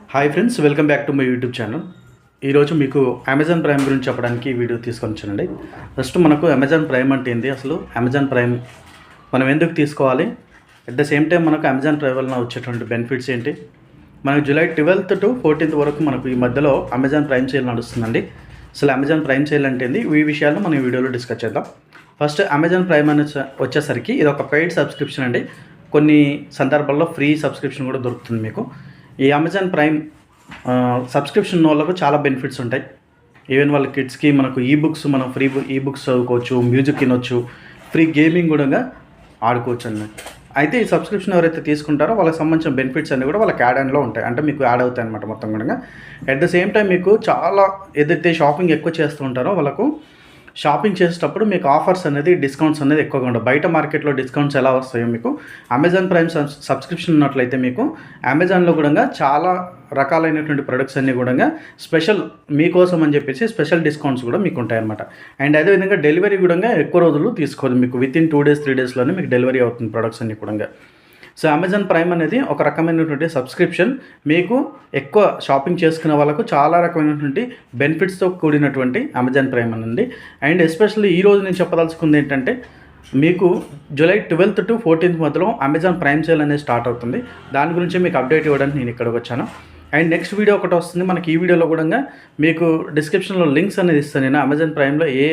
Hi friends, welcome back to my YouTube channel. ఈరోజు మీకు Amazon prime గురించి చెప్పడానికి వీడియో తీసుకొని వచ్చానండి. ఫస్ట్ మనకు అమెజాన్ ప్రైమ్ అంటే ఏంటి, అసలు అమెజాన్ ప్రైమ్ మనం ఎందుకు తీసుకోవాలి, అట్ ద సేమ్ టైం మనకు అమెజాన్ ప్రైమ్ వలన వచ్చేటువంటి బెనిఫిట్స్ ఏంటి. మనకు జూలై 12th to 14th వరకు మనకు ఈ మధ్యలో అమెజాన్ ప్రైమ్ సేల్ నడుస్తుందండి. అసలు అమెజాన్ ప్రైమ్ సేల్ అంటే ఏంది, ఈ విషయాలు మనం ఈ వీడియోలో డిస్కస్ చేద్దాం. ఫస్ట్ అమెజాన్ ప్రైమ్ అని వచ్చేసరికి ఇది ఒక పెయిడ్ సబ్స్క్రిప్షన్ అండి. కొన్ని సందర్భాల్లో ఫ్రీ సబ్స్క్రిప్షన్ కూడా దొరుకుతుంది మీకు. ఈ అమెజాన్ ప్రైమ్ సబ్స్క్రిప్షన్ వాళ్ళకు చాలా బెనిఫిట్స్ ఉంటాయి. ఈవెన్ వాళ్ళ కిడ్స్కి మనకు ఈబుక్స్, మనం ఫ్రీ ఈబుక్స్ చదువుకోవచ్చు, మ్యూజిక్ వినొచ్చు, ఫ్రీ గేమింగ్ కూడా ఆడుకోవచ్చు అన్నమాట. అయితే ఈ సబ్స్క్రిప్షన్ ఎవరైతే తీసుకుంటారో వాళ్ళకి సంబంధించిన బెనిఫిట్స్ అన్నీ కూడా వాళ్ళకి యాడ్ ఆన్లో ఉంటాయి, అంటే మీకు యాడ్ అవుతాయి అనమాట మొత్తం కూడా. అట్ ద సేమ్ టైం మీకు చాలా ఏదైతే షాపింగ్ ఎక్కువ చేస్తూ ఉంటారో వాళ్ళకు షాపింగ్ చేసేటప్పుడు మీకు ఆఫర్స్ అనేది, డిస్కౌంట్స్ అనేది ఎక్కువగా ఉండవు. బయట మార్కెట్లో డిస్కౌంట్స్ ఎలా వస్తాయో మీకు అమెజాన్ ప్రైమ్ సబ్స్క్రిప్షన్ ఉన్నట్లయితే మీకు అమెజాన్లో కూడా చాలా రకాలైనటువంటి ప్రొడక్ట్స్ అన్నీ కూడా స్పెషల్ మీకోసం అని చెప్పేసి స్పెషల్ డిస్కౌంట్స్ కూడా మీకు ఉంటాయన్నమాట. అండ్ అదేవిధంగా డెలివరీ కూడా ఎక్కువ రోజులు తీసుకోదు, మీకు వితిన్ 2 days 3 daysలోనే మీకు డెలివరీ అవుతుంది ప్రొడక్ట్స్ అన్నీ కూడా. సో అమెజాన్ ప్రైమ్ అనేది ఒక రకమైనటువంటి సబ్స్క్రిప్షన్, మీకు ఎక్కువ షాపింగ్ చేసుకునే వాళ్ళకు చాలా రకమైనటువంటి బెనిఫిట్స్తో కూడినటువంటి అమెజాన్ ప్రైమ్ అనేది. అండ్ ఎస్పెషల్లీ ఈరోజు నేను చెప్పదలుచుకుంది ఏంటంటే, మీకు జూలై 12th to 14th మధ్యలో అమెజాన్ ప్రైమ్ సేల్ అనేది స్టార్ట్ అవుతుంది. దాని గురించి మీకు అప్డేట్ ఇవ్వడానికి నేను ఇక్కడికి వచ్చాను. అండ్ నెక్స్ట్ వీడియో ఒకటి వస్తుంది మనకి. ఈ వీడియోలో కూడా మీకు డిస్క్రిప్షన్లో లింక్స్ అనేది ఇస్తాను నేను. అమెజాన్ ప్రైమ్లో ఏ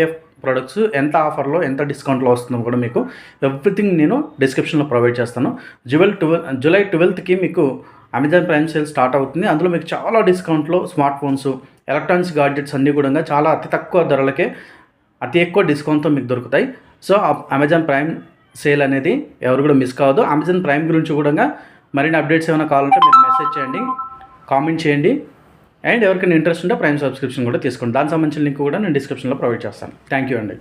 ప్రొడక్ట్స్ ఎంత ఆఫర్లో, ఎంత డిస్కౌంట్లో వస్తుందో కూడా మీకు ఎవ్రీథింగ్ నేను డిస్క్రిప్షన్లో ప్రొవైడ్ చేస్తాను. జూలై 12th మీకు అమెజాన్ ప్రైమ్ సేల్ స్టార్ట్ అవుతుంది. అందులో మీకు చాలా డిస్కౌంట్లో స్మార్ట్ ఫోన్స్, ఎలక్ట్రానిక్స్ గాడ్జెట్స్ అన్నీ కూడా చాలా అతి తక్కువ ధరలకే అతి ఎక్కువ డిస్కౌంట్తో మీకు దొరుకుతాయి. సో అమెజాన్ ప్రైమ్ సేల్ అనేది ఎవరు కూడా మిస్ కావద్దు. అమెజాన్ ప్రైమ్ గురించి కూడా మరిన్ని అప్డేట్స్ ఏమైనా కావాలంటే మీరు మెసేజ్ చేయండి, కామెంట్ చేయండి. అండ్ ఎవరికైనా ఇంట్రెస్ట్ ఉంటే ప్రైమ్ సబ్స్క్రిప్షన్ కూడా తీసుకోండి. దానికి సంబంధించిన లింక్ కూడా నేను డిస్క్రిప్షన్లో ప్రొవైడ్ చేస్తాను. థ్యాంక్ యూ అండి.